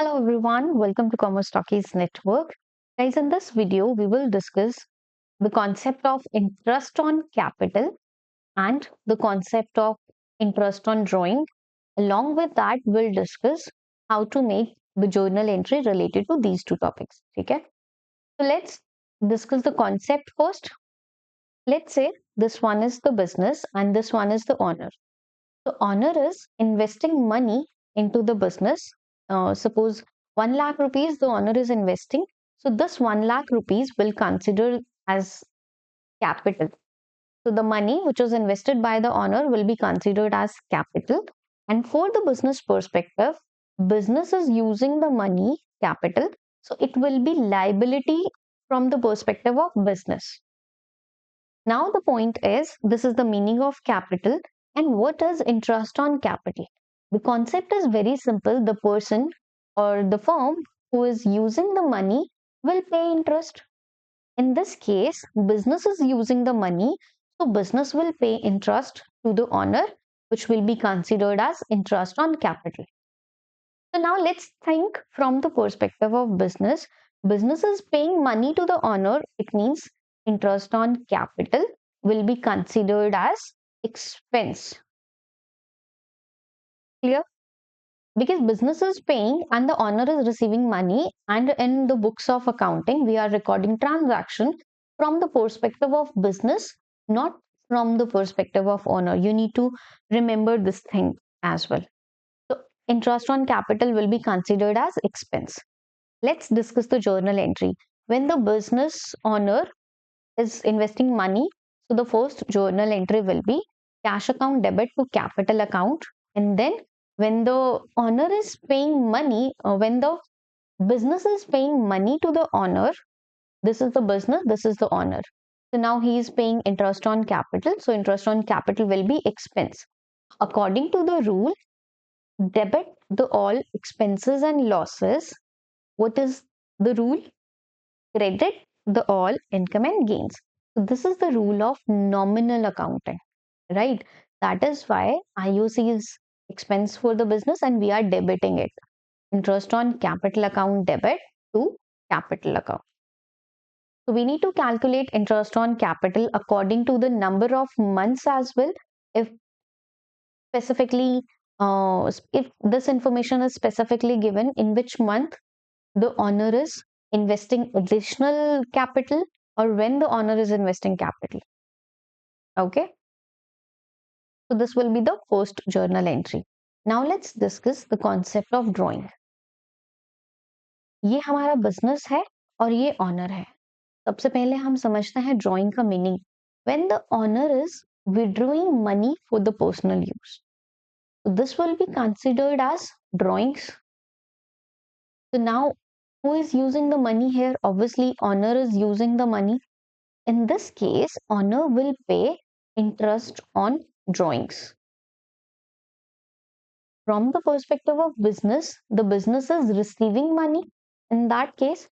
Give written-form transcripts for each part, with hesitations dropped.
Hello everyone, welcome to Commerce Talkies Network. Guys, in this video, we will discuss the concept of interest on capital and the concept of interest on drawing. Along with that, we'll discuss how to make the journal entry related to these two topics. Okay? So let's discuss the concept first. Let's say this one is the business and this one is the owner. The owner is investing money into the business. Suppose 1 lakh rupees the owner is investing. So this 1 lakh rupees will consider as capital. So the money which was invested by the owner will be considered as capital. And for the business perspective, business is using the money capital. So it will be liability from the perspective of business. Now the point is, this is the meaning of capital and what is interest on capital. The concept is very simple. The person or the firm who is using the money will pay interest. In this case, business is using the money, so business will pay interest to the owner, which will be considered as interest on capital. So now let's think from the perspective of business. Business is paying money to the owner. It means interest on capital will be considered as expense. Clear? Because business is paying and the owner is receiving money, and in the books of accounting, we are recording transaction from the perspective of business, not from the perspective of owner. You need to remember this thing as well. So interest on capital will be considered as expense. Let's discuss the journal entry. When the business owner is investing money, so the first journal entry will be cash account debit to capital account. And then when the owner is paying money, when the business is paying money to the owner, this is the business, this is the owner. So now he is paying interest on capital. So interest on capital will be expense. According to the rule, debit the all expenses and losses. What is the rule? Credit the all income and gains. So this is the rule of nominal accounting, right? That is why IOC is expense for the business and we are debiting it. Interest on capital account debit to capital account. So we need to calculate interest on capital according to the number of months as well. If specifically, if this information is specifically given in which month the owner is investing additional capital or when the owner is investing capital. Okay. So this will be the first journal entry. Now let's discuss the concept of drawing. ये हमारा business है और ये honour है. सबसे पहले हम समझते हैं ड्राइंग का meaning. When the owner is withdrawing money for the personal use, so this will be considered as drawings. So now who is using the money here? Obviously, owner is using the money. In this case, owner will pay interest on drawings. From the perspective of business, the business is receiving money in that case.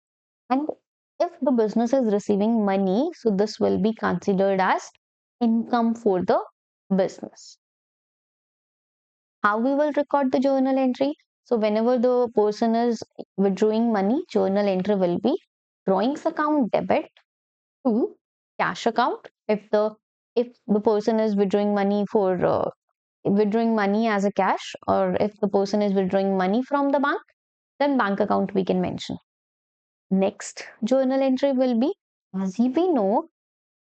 And if the business is receiving money, so this will be considered as income for the business. How we will record the journal entry? So whenever the person is withdrawing money, journal entry will be drawings account debit to cash account. If the person is withdrawing money for withdrawing money as a cash, or if the person is withdrawing money from the bank, then bank account we can mention. Next journal entry will be, as we know,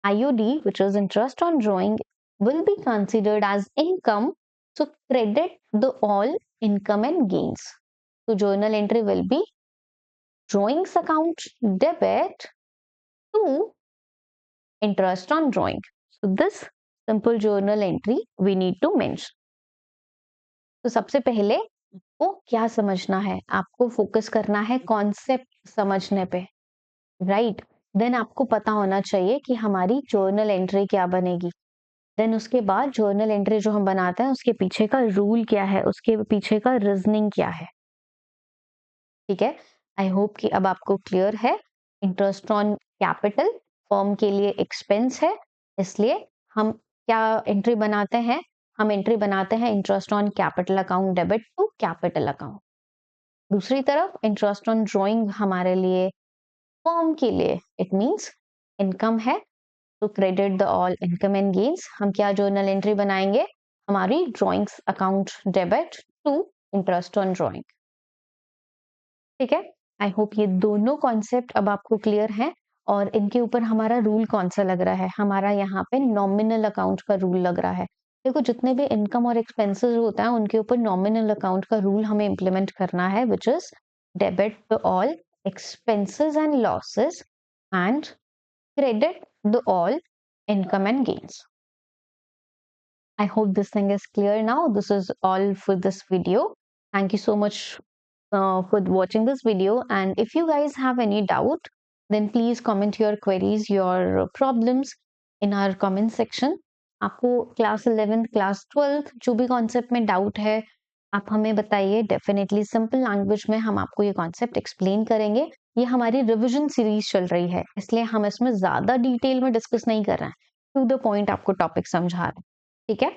IOD, which is interest on drawing, will be considered as income. So credit the all income and gains. So journal entry will be drawings account debit to interest on drawing. So this simple journal entry we need to mention. तो सबसे पहले आपको क्या समझना है? आपको focus करना है कॉन्सेप्ट समझने पे, राइट? देन आपको पता होना चाहिए कि हमारी जर्नल एंट्री क्या बनेगी. देन उसके बाद जर्नल एंट्री जो हम बनाते हैं उसके पीछे का रूल क्या है, उसके पीछे का रीजनिंग क्या है. ठीक है, आई होप कि अब आपको क्लियर है. इंटरेस्ट ऑन कैपिटल फर्म के लिए एक्सपेंस है, इसलिए हम क्या एंट्री बनाते हैं? हम एंट्री बनाते हैं interest on capital account debit to capital account. दूसरी तरफ इंटरेस्ट ऑन ड्रॉइंग हमारे लिए, फर्म के लिए, इट मींस इनकम है, तो credit the all income and gains. हम क्या जर्नल एंट्री बनाएंगे? हमारी drawings account debit to interest on drawing. ठीक है, आई होप ये दोनों कॉन्सेप्ट अब आपको क्लियर है। और इनके ऊपर हमारा रूल कौन सा लग रहा है? हमारा यहाँ पे नॉमिनल अकाउंट का रूल लग रहा है। देखो, जितने भी इनकम और एक्सपेंसेस होता है उनके ऊपर नॉमिनल अकाउंट का रूल हमें इंप्लीमेंट करना है, which is debit the all expenses and losses and credit the all income and gains. I hope this thing is clear now. This is all for this video. Thank you so much for watching this video, and if you guys have any doubt, then please comment your queries, your problems in our comment section. आपको class 11th class 12th जो भी concept में doubt है आप हमें बताइए। Definitely simple language में हम आपको ये कॉन्सेप्ट एक्सप्लेन करेंगे। ये हमारी रिवीजन सीरीज चल रही है, इसलिए हम इसमें ज्यादा डिटेल में डिस्कस नहीं कर रहे हैं, टू द पॉइंट आपको टॉपिक समझा रहे हैं। ठीक है।